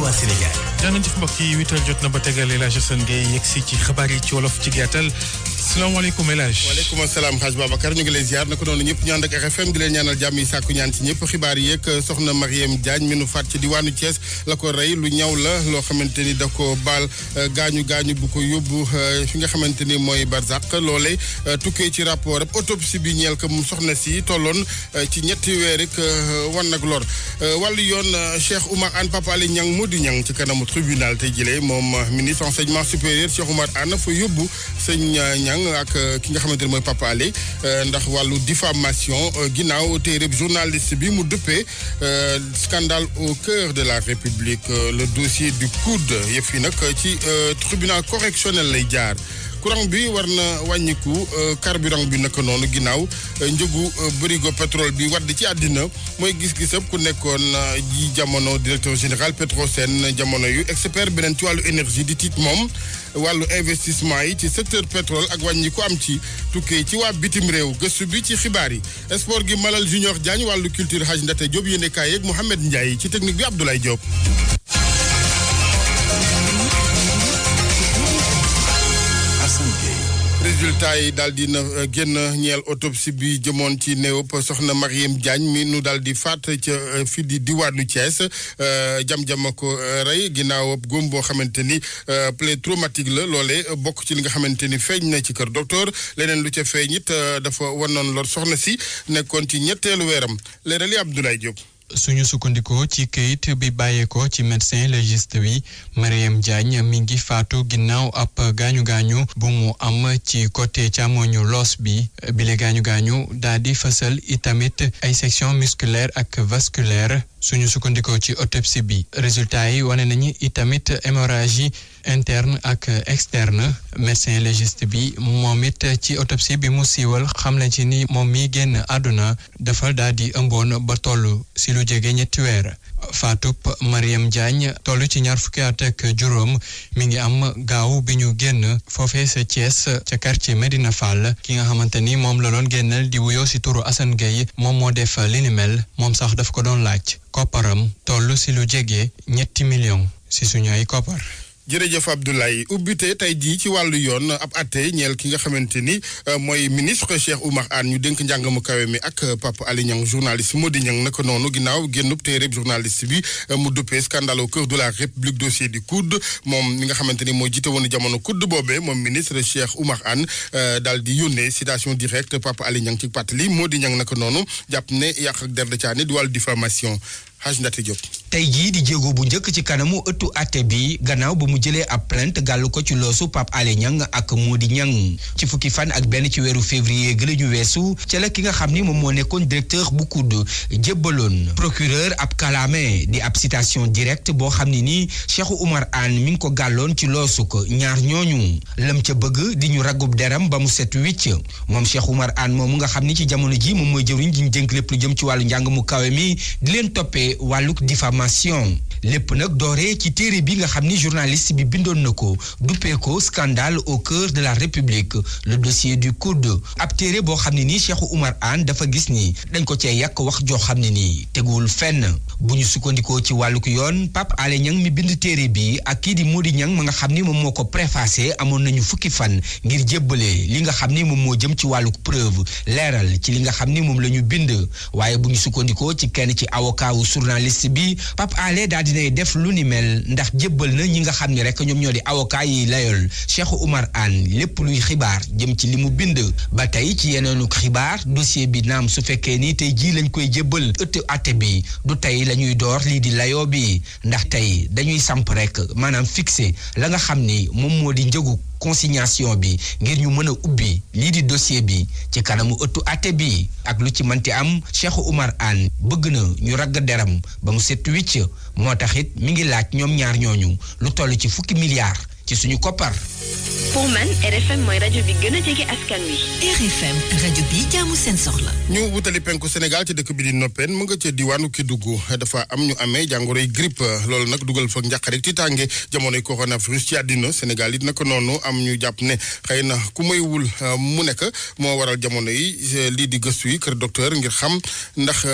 waa Sénégal. jërëjëf mbokk yi 8h jot na ba tegal El Hadj Assane Gueye yegg si ci xabaar yi ci wolof ci gàttal. salaamaaleykum El Hadj. waaleykum salaam Hadj Babacar ñu ngi lay ziar naka noonu ñëpp ñu ànd ak RFM di leen ñaanal jàmm yi sàkku ñaan ci ñëpp xibaar yi yeeg soxna Mariam Diagne mi nu faat ci diwaanu Thiès la ko rey lu ñaw la loo xamante ni da ko baal gaañu bu ko yóbbu fi nga xamante ni mooy Barzak loolee tukkee ci rapport ab autopsie bi ñeel ko mu soxna si tolloon ci ñetti weer rek wan ak lor wàllu yoon Cheikh Oumar Anne Papa Alé Niang moo di ñang ci kanamu tribunal tey jëlee moom ministre enseignement supérieur Cheikh Oumar Anne fa yóbbu sëñ Niang ak ki nga xamante ne mooy Papa Alé ndax wàllu diffamation ginnaaw téereb journaliste bi mu dëppee scandale au cœur de la République le dossier du coude yëf yi nag ci tribunal correctionnel lay jaar courant bi war na wàññiku carburant bi naka noonu ginnaaw njëgu bërigo pétrole bi wadd ci àddina mooy gis-gisam ku nekkoon ji jamono directeur général Petrosen jamono yu expert beneen ci wàllu énergie di tiit moom wàllu investissement yi ci secteur pétrole ak wàññiku am ci tukkee ci waa bitim réew gëstu bi ci xibaar yi sport gi Malal Junior Diagne wàllu culture Hadj Ndate Diop yéene kaay yeeg Mouhamed Ndiaye ci technique bi Abdoulaye Diop. résultat yi daal di na génn ñeel autopsie bi jëmoon ci néew soxna Mariam Diagne mi nu daal di faat ca fii di diwaanu Thiès jam-jam ko rey ginnaaw góom boo xamante ni plaie traumatique la loolee bokk ci li nga xamante ni feeñ na ci kër docteur leneen lu ca feeñ it dafa wanoon lor soxna si nekkoon ci ñetteelu weeram leeral yi Abdoulaye Diop. suñu sukkandikoo ci këyit bi bàyyeekoo ci médecin légiste bi Mariam Diagne mi ngi faatu ginnaaw ab gaañu-gaañu bu mu am ci côté càmmoñu loos bi bile gaañu-gaañu daal di fësal itamit ay section musculaire ak vasculaire suñu sukkandikoo ci autopsie bi résultat yi wane nañu itamit hémorragie interne ak externe médecin légiste bi moom it ci autopsie bi mu siiwal xamle ci ni moom mi génn àdduna dafa daal di ëmboon ba toll si lu jege ñetti weer faatub Mariam Diagne toll ci ñaar fukki at ak juróom mi ngi am gaaw bi ñu génn foofee sa Thiès ca quartier Medina Fall ki nga xamante ni moom la doon génnal di wuyoo si turu Assane Gueye moom moo def li ni mel moom sax daf ko doon laaj kopparam toll si lu jege 3 millions si suñu ay koppar. jërëjëf Abdoulaye ubbite tey jii ci wàllu yoon ab atte ñeel ki nga xamante ni mooy ministre Cheikh Oumar Anne ñu dénk njàng mu kawe mi ak Papa Alé Niang journaliste Mody Niang naka noonu ginnaaw génnub téereb journaliste bi mu duppee scandale au cœur de la République dossier du coude moom mi nga xamante ni moo jiite woon jamono coude boobee moom ministre Cheikh Oumar Anne daal di yónnee citation directe Papa Alé Niang ci pàttali Mody Niang naka noonu jàpp ne yàq ak der de caane di wàllu diffamation Hadj Ndate Diop. tey jii di jéego bu njëkk ci kanamu ëttu àtte bi gannaaw ba mu jëlee ab plainte gàllu ko ci loosu Pape Alé Niang ak Mody Niang ci fukki fan ak benn ci weeru février gi la ñu weesu ca la ki nga xam ni moom moo nekkoon directeur bu COUD jébbaloon procureur ab kalaame di ab citation directe boo xam ne nii Cheikh Oumar Anne mi ngi ko gàlloon ci loosu ko ñaar ñooñu lam ca bëgg di ñu ragub deram ba mu set wicc moom Cheikh Oumar Anne moomu nga xam ni ci jamono ji moom mooy jëwriñ ji ñu dénk lépp lu jëm ci wàllu njàng mu kawe mi di leen toppee wàlluk diffamation lépp nag dooree ci téere bi nga xam ni journaliste bi bindoon na ko duppee ko scandale au cœur de la République le dossier du coude ab téere boo xam ne nii Cheikh Oumar Anne dafa gis ni dañ ko cee yàq wax joo xam ne nii teguwul fenn bu ñu sukkandikoo ci wàlluk yoon Pape Alé Niang mi bind téere bi ak kii di Mody Niang ma nga xam ni moom moo ko préfacé amoon nañu fukki fan ngir jébbale li nga xam ni moom moo jëm ci wàlluk preuve leeral ci li nga xam ni moom la ñu bind waaye bu ñu sukkandikoo ci kenn ci avocat wu journaliste bi Pape Alé daal dinay def lu ni mel ndax jébbal na ñi nga xam ni rek ñoom ñoo di avocat yi layool Cheikh Oumar Anne lépp luy xibaar jëm ci li mu bind ba tey ci yeneenu xibaar dossier bi naam su fekkee ni tey jii lañ koy jébbal ëtt àtte bi du tey la ñuy door lii di layoo bi ndax tey dañuy samp rek maanaam fixé la nga xam ni moom moo di njëgu consignation bi ngir ñu mën a ubbi lii di dossier bi ci kanamu ëttu àtte bi ak lu ci manti am Cheikh Oumar Anne bëgg na ñu ragg deram ba mu set wicc moo tax it mi ngi laaj ñoom ñaar ñooñu lu toll ci 10 milliards ci suñu koppar. pour man RFM mooy rajo bi gën a jege askan wi. RFM rajo bi jaamu seen soxla. ñu wutali penku Sénégal ci dëkk bi di Noppeen mu nga ca diwaanu Kédougou dafa am ñu amee jàngoroy grippe loolu nag dugal fa njàqare ci tànge jamonoy coronavirus ci àddina Sénégal it naka noonu am ñu jàpp ne xëy na ku moywul mu nekk moo waral jamono yi lii di gëstu yi kër docteur ngir xam ndax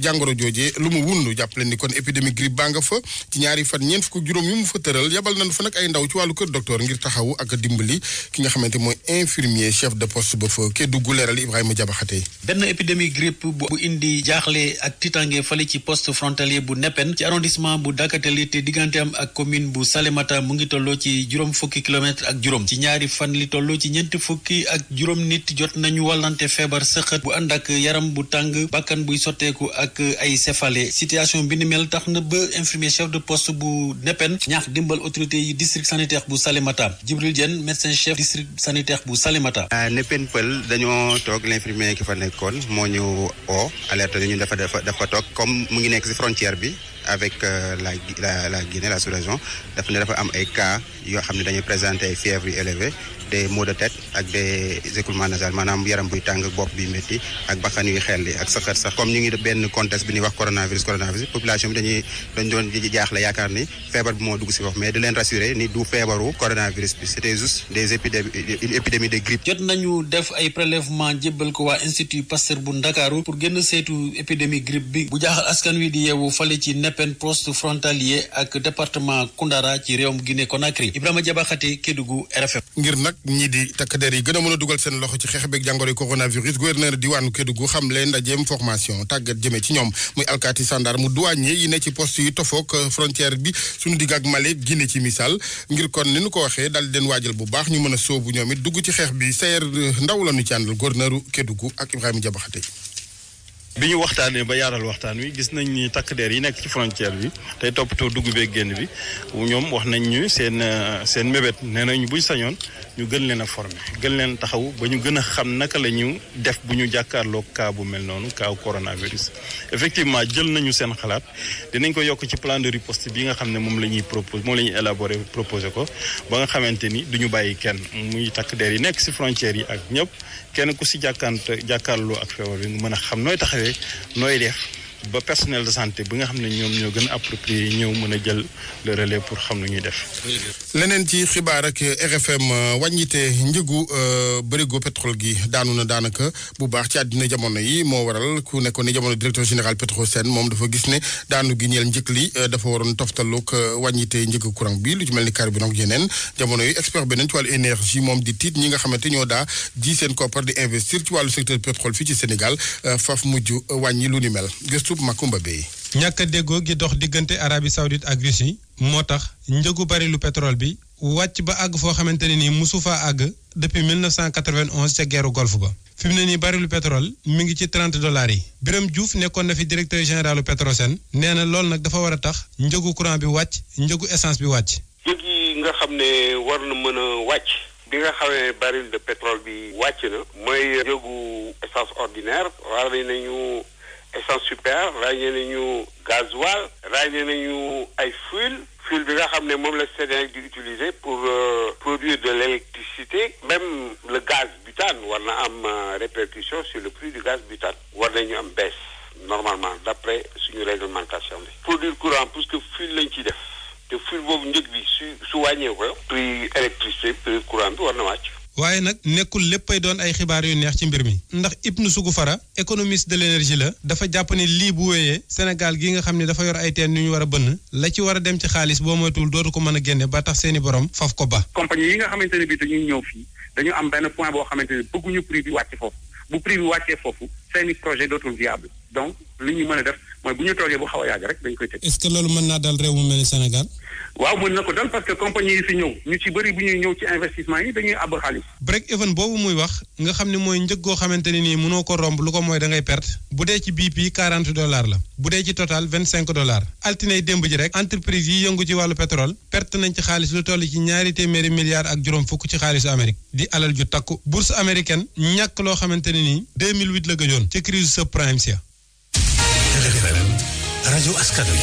jàngoro jooje lu mu wundu jàppale ni kon épidémie grippe baa nga fa ci ñaari fan ñeent fukk juróom yu mu fa tëral yabal nañu fa nag ay ndaw ci wàllu kër docteur ngir taxawu ak dimbali ki nga xamante mooy infirmier chef de poste ba fa Kédougou leeral Ibrahima Diabaxate. benn épidémie grippe bu indi jaaxle ak titange fale ci poste frontalier bu Nepen ci arrondissement bu Dakateli te digganteem ak commune bu Salémata mu ngi tolloo ci juróom fukki kilomètre ak juróom ci ñaari fan li tolloo ci ñeenti fukki ak juróom nit jot nañu wàllante feebar sëqët bu ànd ak yaram bu tàng bakkan buy sotteeku ak ay céphalée situation bi ni mel tax na ba infirmier chef de poste bu Nepen ñaax dimbal autorité yi district sanitaire bu Salémata Djibril Diène médecin chef district sanitaire bu Salémata. Nepen Pël dañoo toog l'infirmier ki fa nekkoon moo ñu oo alerte ñu dafa toog comme mu ngi nekk ci frontière bi avec la Guinée la sous-région dafa am ay cas yoo xam ne dañuy présenter ay fièvre yu élevée des maux de tête ak des écoulements nasales maanaam yaram buy tàng bopp bi métti ak bakkan yuy xelli ak saxat sax comme ñu ngi benn contexte bi ñuy wax coronavirus population bi dañ doon jaaxle yaakaar ni feebar bi moo dugg ci wax mais di leen rassurer ni du feebaru coronavirus bi c'était juste une épidémie de grippe. jot nañu def ay prélèvement jébbal ko waa institut Pasteur bu Ndakaaru pour gën a saytu épidémie grippe bi bu jaaxal askan wi di yeewu fale ci Nepen poste frontalier ak département Koundara ci réewum Guinée Conakry Ibrahima Diabaxate Kédougou RFM. ngir nag ñii di takk der yi gën a mën a dugal seen loxo ci xeex beeg jàngoro coronavirus gouverneur diwaanu Kédougou xam leen ndajeem formation tàggat jëmee ci ñoom muy alkaati gendarme douanier yi ne ci poste yi tofook frontière bi suñu digg ak Mali Guinée ci misaal ngir kon ni ñu ko waxee daal di leen waajal bu baax ñu mën a soobu ñoom it dugg ci xeex bi Sayer Ndaw la ñu ci àndal gouverneuru Kédougou ak Ibrahima Diabaxate. bi ñu waxtaanee ba yaaral waxtaan wi gis nañ ni takk der yi nekk ci frontière bi tey toppatoo dugg beeg génn bi ñoom wax nañ ñu seen mébét nee nañ buñ sañoon ñu gën leen a former gën leen taxaw ba ñu gën a xam naka la ñu def bu ñu jàkkaarloo cas bu mel noonu cas coronavirus. effectivement jël nañu seen xalaat dinañ ko yokk ci plan de riposte bi nga xam ne moom la ñuy élaborer proposé ko ba nga xamante ni duñu bàyyi kenn muy takk der yi nekk ci frontière yi ak ñëpp kenn ku ci jàkkaarloo ak feebar bi nga mën a xam nooy taxawee nooy def ba personnel de santé bi nga xam ne ñoom ñoo gën a approprié ñëw mën a jël le relais pour xam lu ñuy def. leneen ci xibaar ak RFM wàññite njëgu bërigo pétrole gi daanu na daanaka bu baax ci àddina jamono yi moo waral ku nekkoon ni jamono directeur général Petrosen moom dafa gis ne daanu gi ñeel njëg li dafa waroon toftaluk wàññite njëgu courant bi lu ci mel ni carburant ak yeneen jamono yi expert beneen ci wàllu énergie moom di tiit ñi nga xamante ñoo daa ji seen koppar di investir ci wàllu secteur pétrole fii ci Sénégal faf mujj wàññi lu ni mel Makumba Bey. ñàkk a déggoo gi dox diggante Arabie Saoudite ak Russie moo tax njëgu barilu pétrole bi wàcc ba àgg foo xamante ne nii musu faa àgg depuis 1991 ca guerru golfe ba fi mu ne nii barilu pétrole mi ngi ci $30 yi. Birame Diouf nekkoon na fi directeur généralu Petrosen nee na loolu nag dafa war a tax njëgu courant bi wàcc njëgu essence bi wàcc. njëg yi nga xam ne war na mën a wàcc. bi nga xamee baril de pétrole bi wàcc na. mooy njëgu essence ordinaire war nañu. essence super ràññee nañu gasoil ràññee nañu ay fuel bi nga xam ne moom la Sénégal di utiliser pour produire de l'électricité même le gaz butane war na am répercussion sur le prix du gaz butane war nañu am baisse normalement d'après suñu réglementation bi produire courant puisque fuel lañ ci def te fuel boobu njëg bi su wàññee ko prix électricité prix courant bi war na wàcc. waaye nag nekkul léppay doon ay xibaar yu neex ci mbir mi ndax Ibnou Sougou Fara économiste de l'énergie la dafa jàpp ne lii bu wéyee Sénégal gi nga xam ne dafa yor ay teen yu ñu war a bënn la ci war a dem ci xaalis boo moytuwul dootu ko mën a génne ba tax seeni borom faf ko ba. compagnie yi nga xamante ne bi dañuy ñëw fii dañu am benn point boo xamante ne bëgguñu prix bi wàcc foofu bu prix bi wàccee foofu seeni projet dootul viable donc li ñu mën a def mooy bu ñu toogee bu xaw a yàgg rek dañ koy tëj. est-ce que loolu mën naa dal réew mu mel ni Sénégal. waaw mën na ko dal parce que compagnie yi fi ñëw ñu ci bëri bu ñuy ñëw ci investissement yi dañuy àbb xaalis. break even boobu muy wax nga xam ne mooy njëg goo xamante ne nii mënoo ko romb lu ko mooy da ngay perte bu dee ci BP $40 la bu dee ci total $25 altinay démb ji rek entreprise yi yëngu ci wàllu pétrole perte nañ ci xaalis lu toll ci $200 milliards ak juróom fukk ci xaalisu Amérique di alal ju takku bourse américaine ñàkk loo xamante ne nii 2008 la gëjoon ci crise subprime si rajo askan wi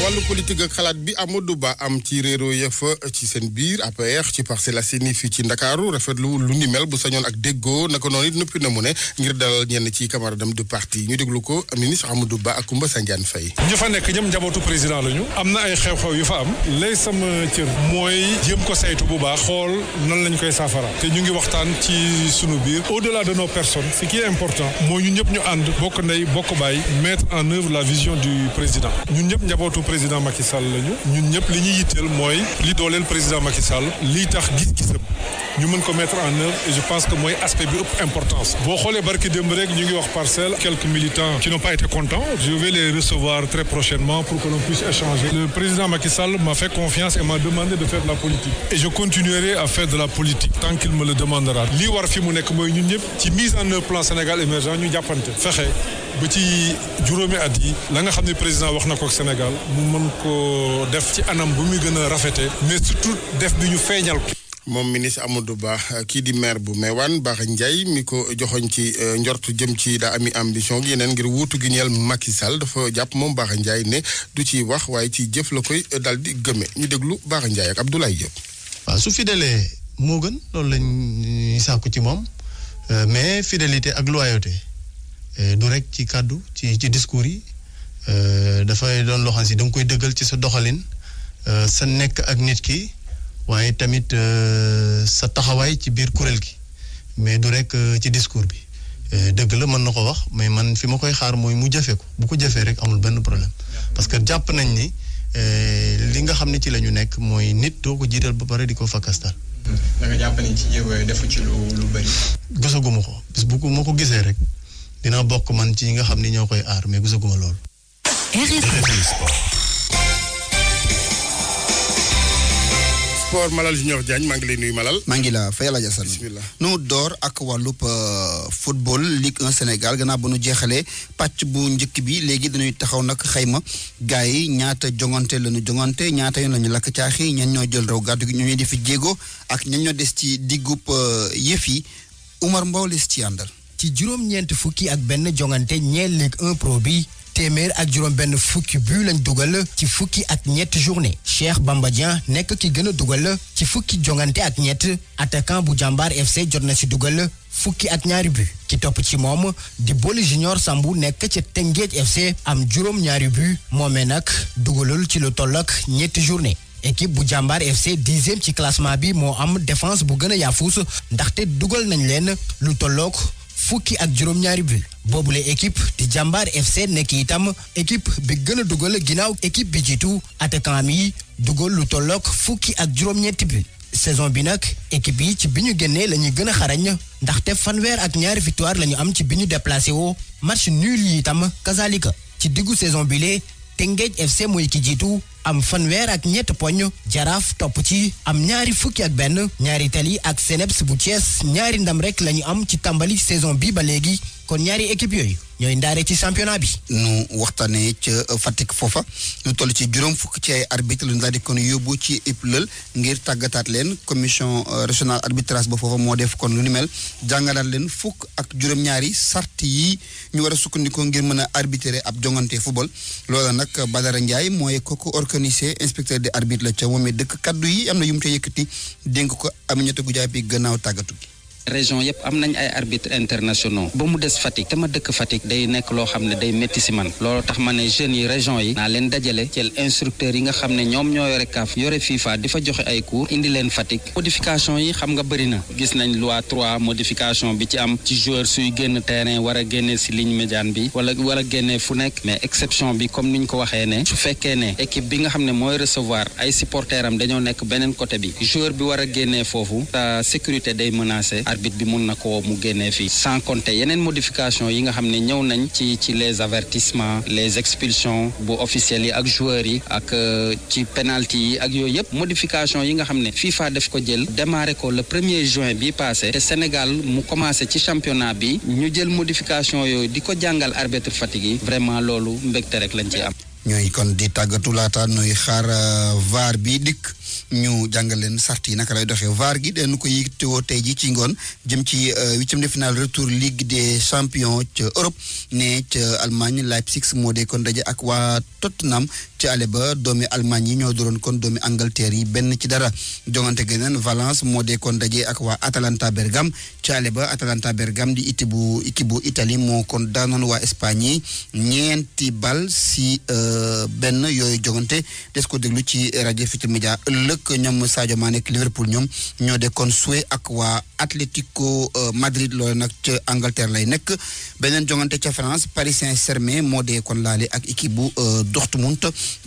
wàllu politique ak xalaat bi Amadou Ba am ci réero yëfa ci seen biir APR ci Parcelles Assainies fii ci Ndakaaru rafetlu lu ni mel bu sañoon ak déggoo naka noonu it noppi na mu ne ngir dalal ñenn ci camaradam de parti ñu déglu ko ministre Amadou Ba ak Koumba Sandiane Faye. ñu fa nekk ñoom njabootu président lañu am na ay xew-xew yu fa am lay sama cër mooy jéem ko saytu bu baax xool nan lañ koy saafara te ñu ngi waxtaan ci sunu biir au-delà de nos personnes ce qui est important mooy ñun ñëpp ñu ànd bokk ndey bokk baay mettre en œuvre la vision du président ñun ñëpp njabootu président Macky Sall lañu ñun ñëpp li ñuy yitteel mooy li dooleel président Macky Sall lii tax gis-gisam ñu mën ko mettre en œuvre et je pense que mooy aspect bi ëpp importance boo xoolee barki démb rek ñu ngi wax parcelle quelques militants qui n'ont pas été contents je vais les recevoir très prochainement pour que l'on puisse échanger. Le président Macky Sall m'a fait confiance et m'a demandé de faire de la politique et je continuerai à faire de la politique tant qu'il me le demandera lii war fi mu nekk mooy ñun ñëpp ci mise en œuvre plan Sénégal émergent ñu jàppante fexe ba ci juróomi at yi la nga xam ne président wax na ko ak Sénégal mu mën ko def ci anam bu muy gën a rafete mais surtout def bi ñu feeñal ko. moom ministre Amadou Ba kii di maire bu Mewane Bara Ndiaye mi ko joxoñ ci njort jëm ci daa ami ambition gi yeneen ngir wuutu gi ñeel Macky Sall dafa jàpp moom Bara Ndiaye ne du ci wax waaye ci jëf la koy dal di gëme ñu déglu Bara Ndiaye ak Abdoulaye Diop. waaw su fidèlee moo gën loolu lañ sàkku ci moom mais fidélité ak loyauté du rek ci kàddu ci discours yi dafay doon loo xam si da nga koy dëggal ci sa doxalin sa nekk ak nit ki waaye tamit sa taxawaay ci biir kuréel gi mais du rek ci discours bi dëgg la mën na ko wax mais man fi ma koy xaar mooy mu jëfee ko bu ko jëfee rek amul benn problème parce que jàpp nañ ni li nga xam ne ci la ñu nekk mooy nit doo ko jiital ba pare di ko fakastal. da nga jàpp ne ci jéego yooyu defu ci lu bëri. gisaguma ko bis bu ma ko gisee rek dina bokk man ci nga xam ni ñoo koy aar mais gisaguma loolu. sport Malal Junior Diagne maa ngi lay nuyu Malal. maa ngi la fay la jasal. bismillah nu door ak wàllub football Ligue 1 Sénégal gannaaw ba nu jeexalee pàcc bu njëkk bi léegi dañuy taxaw nag xayma gars yi ñaata jongante la ñu jongante ñaata yoon la ñu lakk caaxi ñan ñoo jël raw gàddu gi ñoo ñuy def jéego ak ñan ñoo des ci diggub yëf yi Oumar Mbow les ci àndal. ci juróom-ñeent fukki ak benn jongante ñeel Ligue 1 Pro bi. téeméer ak juróom benn fukki but lañ dugal ci fukki ak ñett journée Cheikh Bamba Dieng nekk ki gën a dugal ci fukki jongante ak ñett attaquant bu Jàmbaar FC jot na ci dugal fukki ak ñaari but ki topp ci moom di Boli Junior Sambu nekk ca Tëngéej FC am juróom ñaari but moomee nag dugalul ci lu toll ak ñetti journée équipe bu Jàmbaar FC 10e ci classement bi moo am défense bu gën a yaafuus ndaxte dugal nañ leen lu tollook fukki ak juróom-ñaari but boobule équipe di Jàmbaar FC nekk itam équipe bi gën a dugal ginnaaw équipe bi jiitu attaquant yi dugal lu tollook fukki ak juróom-ñetti but saison bi nag équipe yi ci bi ñu génnee la ñuy gën a xarañ ndaxte fanweer ak ñaari victoire la ñu am ci bi ñu déplacé woo match nul yi itam kazalika ci diggu saison bi lee Tëngéej FC mooy ki jiitu am fanweer ak ñett poñ Jaraaf topp ci am ñaari fukki ak benn ñaari Tali ak Seneps bu Thiès ñaari ndam rek la ñu am ci tàmbali saison bi ba léegi kon ñaari équipe yooyu ñooy ndaare ci championnat bi. nu waxtaanee ca Fatick foofa lu toll ci juróom fukk ci ay arbitre lu daal di kon yóbbu ci IPLEL ngir tàggataat leen commission régionale arbitrage ba foofa moo def kon lu ni mel jàngalaat leen fukk ak juróom-ñaari sart yi ñu war a sukkandikoo ngir mën a arbitrer ab jongante football loola nag Badara Ndiaye mooy kooku organisé inspecteur de arbitre la ca moom it dëkk kaddu yi am na yu mu ca yëkkati dénk ko Aminata Goudiaby bi gannaaw tàggatu gi. région yëpp am nañ ay arbitres internationaux ba mu des Fatick te ma dëkk Fatick day nekk loo xam ne day métti si man loolu tax ma ne jeunes yi région yi naa leen dajale jël instructeurs yi nga xam ne ñoom ñoo yore CAF yore FIFA di fa joxe ay cours indi leen Fatick modification yi xam nga bëri na gis nañ loi 3 modification bi ci am ci joueur suy génn terrain war a génne si ligne médiane bi wala war a génne fu nekk mais exception bi comme niñ ko waxee ne su fekkee ne équipe bi nga xam ne mooy recevoir ay supporters am dañoo nekk beneen côté bi joueur bi war a génnee foofu ta sécurité day menacé arbitre bi mun na ko mu génnee fii sans compter yeneen modification yi nga xam ne ñëw nañ ci les avertissements les expulsions bu officiels yi ak joueurs yi ak ci penalty yi ak yooyu yëpp modification yi nga xam ne FIFA def ko jël démarré ko le 1er juin bi passé te Sénégal mu commencé ci championnat bi ñu jël modification yooyu di ko jàngal arbitre Fatick yi vraiment loolu mbégte rek lañ ci am. ñooy kon di tàggatu laata nuy xaar VAR bi dikk ñu jàngal leen sart yi naka lay doxee VAR gi dañu ko yittewoo tey ji ci ngoon jëm ci huitième de finale retour Ligue des champions ca Europe ne ca Allemagne Leipzig moo dee kon daje ak waa Tottenham ci ale ba doomi Allemagne yi ñoo doon kon doomi Angleterre yi 1-0 jongante geneen Valence moo dee kon daje ak waa Atalanta Bergame ci ale ba Atalanta Bergame di équipe bu Italie moo kon daanoon waa Espagne yi 2-1 yooyu jongante des ko déglu ci rajo Futurs Médias ëllëg ñoom Sadio Mané ak Liverpool ñoom ñoo de kon joué ak waa Atlético Madrid loolu nag ca Angleterre lay nekk beneen jongante ca France Paris Saint-Germain moo dee kon laale ak équipe bu Dortmund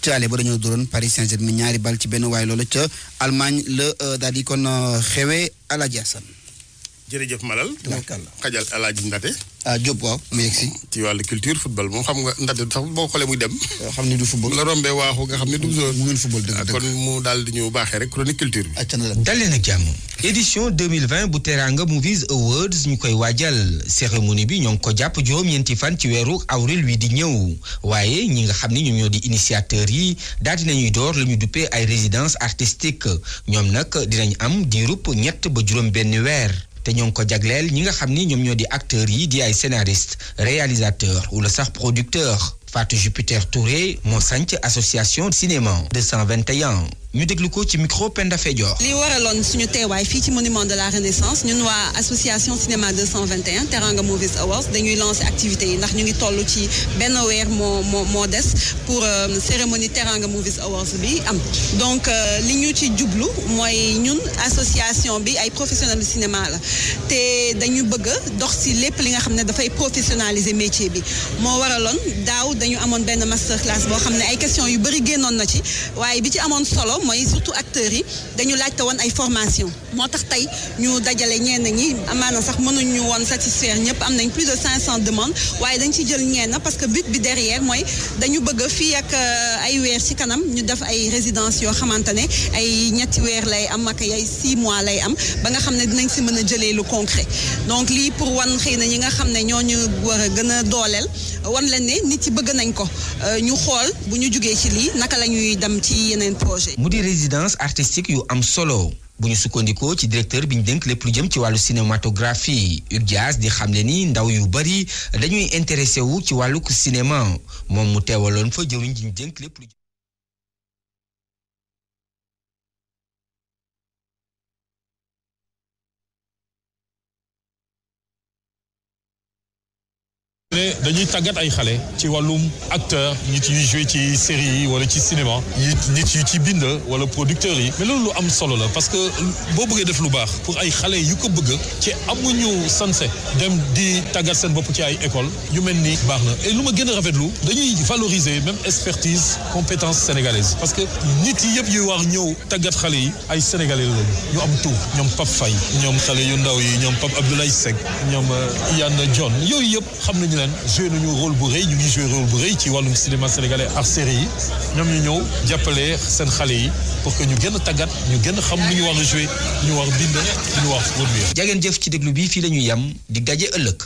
ci ale ba dañoo doon Paris Saint-Germain 2 bal ci benn waaye loolu ca Allemagne la daal di kon xewee Alaaji Asan jërëjëf Malal. xajal Alaaji Ndate. Diop waaw mu yegg si. ci wàllu culture football moom xam nga Ndate sax boo xoolee muy dem. xam ni du football. la rombee waaxu nga xam ne du. mu ngeen football dëgg kon mu daal di ñu baaxee rek chronique culture bi. dal leen ak jàmm. édition 2020 bu Teranga Movies Awards ñu koy waajal cérémonie bi ñoo ngi ko jàpp juróom-ñeenti fan ci weeru avril wi di ñëw waaye ñi nga xam ne ñoom ñoo di initiateurs yi daal dinañuy door la ñu duppee ay résidence artistique ñoom nag dinañ am diirub 3 ba juróom benn weer. te ñoo ngi ko jagleel ñi nga xam ni ñoom ñoo di acteurs yi di ay scénariste réalisateur wala sax producteur Fatou Jupiter Touré moo sanc association cinéma 221 ñu déglu ko ci micro Penda Fedior. li waraloon suñu teewaay fii ci monument de la Renaissance ñun waa association cinéma 221 Teranga Movies Awards dañuy lancer activités yi ndax ñu ngi toll ci benn weer moo des pour cérémonie Teranga Movies Awards bi am donc li ñu ci jublu mooy ñun association bi ay professionnels du cinéma la te dañu bëgg a dox ci lépp li nga xam ne dafay professionnaliser métier bi moo waraloon daaw dañu amoon benn master class boo xam ne ay questions yu bëri génnoon na ci waaye bi ci amoon solo mooy surtout acteurs yi dañu laajte woon ay formation moo tax tey ñu dajale ñenn ñi amaana sax mënuñu woon satisfaire ñëpp am nañ plus de 500 demandes waaye dañ ci jël ñenn parce que but bi derrière mooy dañu bëgg fii ak ay weer ci kanam ñu def ay résidence yoo xamante ne ay 3 weer lay am ak ay 6 mois lay am ba nga xam ne dinañ ci mën a jëlee lu concret donc lii pour wan xëy na ñi nga xam ne ñoo ñu war a gën a dooleel wan leen ne nit ci bëgg nañ ko ñu xool bu ñu jugee ci lii naka la ñuy dem ci yeneen projet mu di résidence artistique yu am solo bu ñu sukkandikoo ci directeur bi ñu dénk lépp lu jëm ci wàllu cinématographie Dias di xamle ni ndaw yu bari dañuy intéressé wu ci wàllu cinéma moom mu teewaloon fa jëwriñ ji ñu dénk lépp lu dañuy tàggat ay xale ci wàllum acteur nit yuy joué ci série yi wala ci cinéma nit yu ci bind wala producteurs yi mais loolu lu am solo la parce que boo bëggee def lu baax pour ay xale yu ko bëgg ci amuñu sanse dem di tàggat seen bopp ci ay école yu mel ni baax na et lu ma gën a rafetlu dañuy valoriser même expertise compétence sénégalaise parce que nit yi yëpp yuy war ñëw tàggat xale yi ay sénégalais la ñu am tout ñoom Pape Faye ñoom xale yu ndaw yi ñoom Pape Abdoulaye Seck ñoom Yann John yooyu yëpp xam nañu joué nañu rôle bu rëy ñu ngi joué rôle bu rëy ci wàllum cinéma sénégalais ak série yi ñoom ñu ñëw jàppale seen xale yi pour que ñu gën a tàggat ñu gën a xam lu ñu war a joué lu ñu war a bind lu ñu war a produire. jageen jëf ci déglu bi fii la ñu yam di daje ëllëg.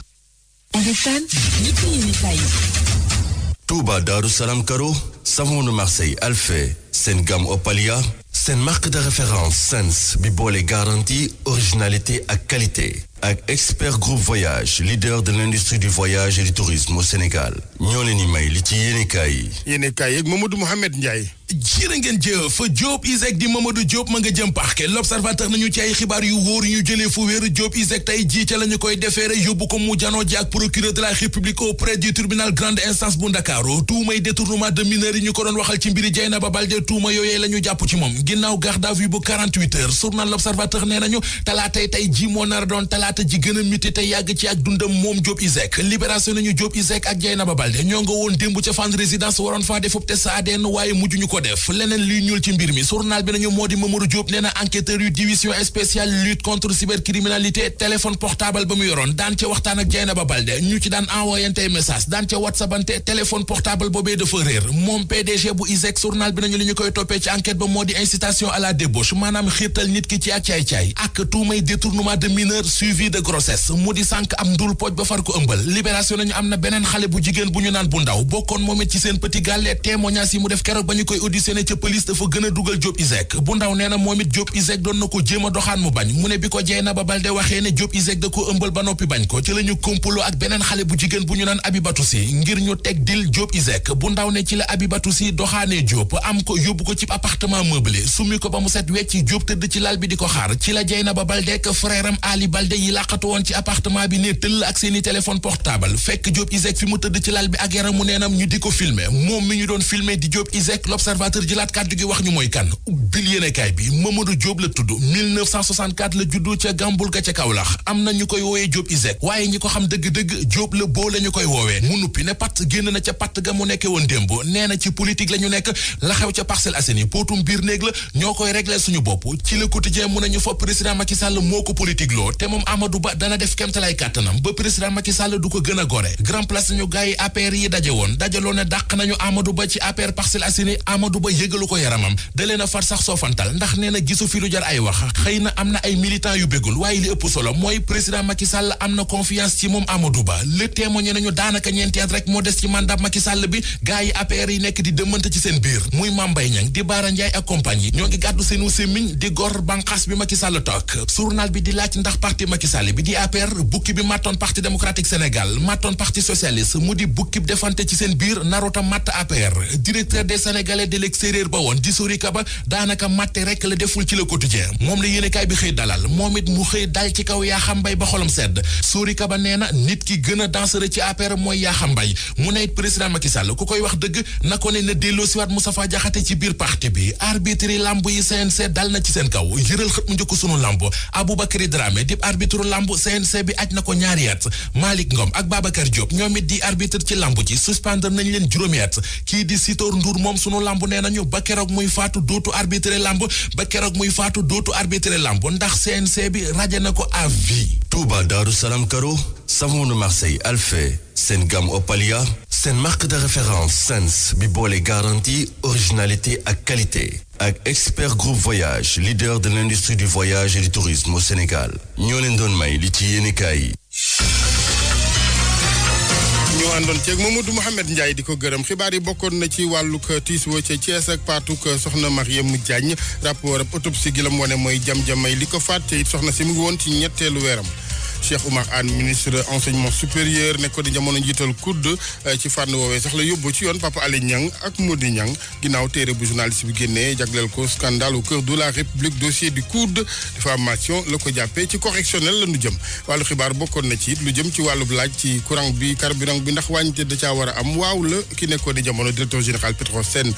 Touba Darou Salam Karo Savon de Marseille Alphé seen gamme Opalia seen marque de référence Sens bi boole garantie originalité ak qualité ak Expert Groupe Voyage leader de l'industrie du voyage et du tourisme au Sénégal ñoo leen di may li ci yéenekaay yi. yéenekaay yeeg Mamadou Mouhamed Ndiaye. jërë ngeen jëf Diop Iseg di Mamadou Diop ma nga jëm parquet l'observateur nañu ci ay xibaar yu wóor ñu jëlee fu wér Diop Iseg tey jii ca la ñu koy defeere yóbbu ko mu janoo ji ak procureur de la République auprès du tribunal grande instance bu Ndakaaru tuumay détournement de mineurs yi ñu ko doon waxal ci mbiri Dieynaba Baldé tuuma yooyee la ñu jàpp ci moom ginnaaw garde à vue bu 48 heures journal l'observateur nee nañu talaatay tey ji moo nar doon talaata ji gën a miti te yàgg ci ak dundam moom Diop Iseg libération nañu Diop Iseg ak Dieynaba Baldé ñoo nga woon démb ca fan résidence waroon faa defub te sa ADN waaye mujj ñu ko def leneen luy ñuul ci mbir mi journal bi nañu moo di Mamadou Diop nee na enquêteur yu division spéciale lutte contre cybercriminalité téléphone portable ba mu yoroon daan ca waxtaan ak Dieynaba Baldé ñu ci daan envoyante message daan ca whatsappante téléphone portable boobee dafa réer moom PDG bu Iseg journal bi nañu li ñu koy toppee ci enquête ba moo di incitation à la débauche maanaam xiirtal nit ki ci ak caay-caay ak tuumay détournement de mineur suivi cri de grossesse mu di sànk am ndul pooj ba far ko ëmbal. libération nañu am na beneen xale bu jigéen bu ñu naan bu ndaw bokkoon moom it ci seen petit gàlle témoignage yi mu def keroog ba ñu koy auditionné ca police dafa gën a dugal Diop Iseg bu ndaw nee na moom it Diop Iseg doon na ko jéem a doxaan mu bañ mu ne bi ko Dieynaba Baldé waxee ne Diop Iseg da ko ëmbal ba noppi bañ ko ci la ñu kompaloo ak beneen xale bu jigéen bu ñu naan Abibatou Sy ngir ñu teg dil Diop Iseg bu ndaw ne ci la Abibatou Sy doxaanee Diop am ko yóbbu ko ci appartement meublé summi ko ba mu set wecc Diop tëdd ci lal bi di ko xaar ci la Dieynaba Baldé ak frère am Ali Baldé yi làqatu woon ci appartement bi ne tëll ak seeni téléphone portable fekk Diop Iseg fi mu tëdd ci lal bi ak yaramu neenam ñu di ko filmer moom mi ñu doon filmer di Diop Iseg l'observateur jëlaat kàddu gi wax ñu mooy kan ubbil yéenekaay bi Mamadou Diop la tudd 1964 la juddu ca Gambul ga ca Kaolack am na ñu koy woowee Diop Iseg waaye ñi ko xam dëgg-dëgg Diop la boo la ñu koy woowee mu nuppi ne patt génn na ca patt ga mu nekke woon démb nee na ci politique la ñu nekk la xew ca Parcelles Assainies pootum biir néeg la ñoo koy régler suñu bopp ci Le Quotidien mu nañu fa président Macky Sall moo ko politique loo te moom Amadou Ba dana def kemtalay kàttanam ba président Macky Sall du ko gën a gore grand place nañu gars yi APR yi daje woon dajaloo ne dàq nañu Amadou Ba ci APR Parcelles Assainies Amadou Ba yëgalu ko yaramam da leen a far sax soofantal ndax nee na gisu fi lu jar ay wax xëy na am na ay militants yu bégul waaye li ëpp solo mooy président Macky Sall am na confiance ci moom Amadou Ba le témoigné nañu daanaka ñeenti at rek moo des ci mandat Macky Sall bi gars yi APR yi nekk di dëmmante ci seen biir muy Mame Mbaye Niang di Bara Ndiaye ak compagnie ñoo ngi gàddu seenu sémmiñ di gor banqaas bi Macky Sall toog journal bi di laaj ndax parti Macky Sall bi di APR bukki bi mattoon parti démocratique Sénégal mattoon parti socialiste mu di bukki bi defante ci seen biir narota matt APR directeur des Sénégalais de l'extérieur ba woon di Sori Kaba daanaka matte rek la deful ci Le Quotidien moom la yéenekaay bi xëy dalal moom it mu xëy dal ci kaw Yakham Mbaye ba xolam sedd Sori Kaba nee na nit ki gën a dangereux ci APR mooy Yakham Mbaye mu ne it président Macky Sall ku koy wax dëgg na ko ne na delloo siwaat Moustapha Diakhaté ci biir parti bi arbitre lamb yi CNC dal na ci seen kaw yëral xët mu njëkk sunu lamb Aboubacry Dramé di arbitre lamb CNC bi aj na ko ñaari at Malick Ngom ak Babacar Diop ñoom it di arbitre ci lamb ji suspendre nañ leen juróomi at kii di Sitor Ndour moom sunu lamb nee nañu ba keroog muy faatu dootu arbitre lamb ba keroog muy faatu dootu arbitre lamb ndax CNC bi raje na ko à vie. Touba Darou Salam Karo savon de Marseille Alphé seen gamme Opalia seen marque de référence Sens bi boole garantie originalité ak qualité ak Expert Groupe Voyage leader de l'industrie du voyage et du tourisme au Sénégal ñoo leen doon may li ci yéenekaay yi. ñu àndoon ceeg Mamadou Mouhamed Ndiaye di ko gërëm xibaar yi bokkoon na ci wàllug tiis wa ca Thiès ak paatuk soxna Mariam Diagne rapport ab autopsie gi la mu wane mooy jam-jamay li ko faat te it soxna si mu ngi woon ci ñetteelu weeram. Cheikh Oumar Anne ministre enseignement supérieur nekk ko di jamono njiital COUD ci fànn woowee sax la yóbbu ci yoon Papa Alé Niang ak Mody Niang ginnaaw téere bu journaliste bi génnee jagleel ko scandale au cœur de la République dossier du COUD diffamation la ko jàppee ci correctionnel la nu jëm wàllu xibaar bokkoon na ci lu jëm ci wàllub laaj ci courant bi carburant bi ndax wàññite da caa war a am waaw la ki nekkoon di jamono directeur général Petrosen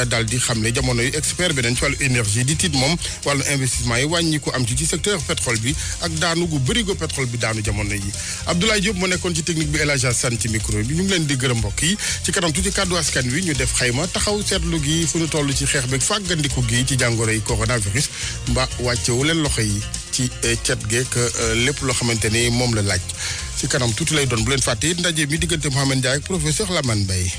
daal di xam ne jamono yu expert beneen ci wàllu énergie di tiit moom wàllu investissement yi wàññi ko am ci secteur pétrole bi ak daanu gu bërigo pétrole bi daanu jamono yi Abdoulaye Diop moo nekkoon ci technique bi El Hadj Assane ci micro bi ñu ngi leen di gërëm mbokk yi ci kanam tuuti kàddu askan wi ñu def xayma taxaw seetlu gi fu ñu toll ci xeex beeg fàggandiku gi ci jàngoro yi coronavirus mbaa wàccewu leen loxo yi ci cet geek lépp loo xamante ni moom la laaj ci kanam tuuti lay doon bu leen fàtte it ndaje mi diggante Mouhamed Ndiaye ak professeur Lamane Mbaye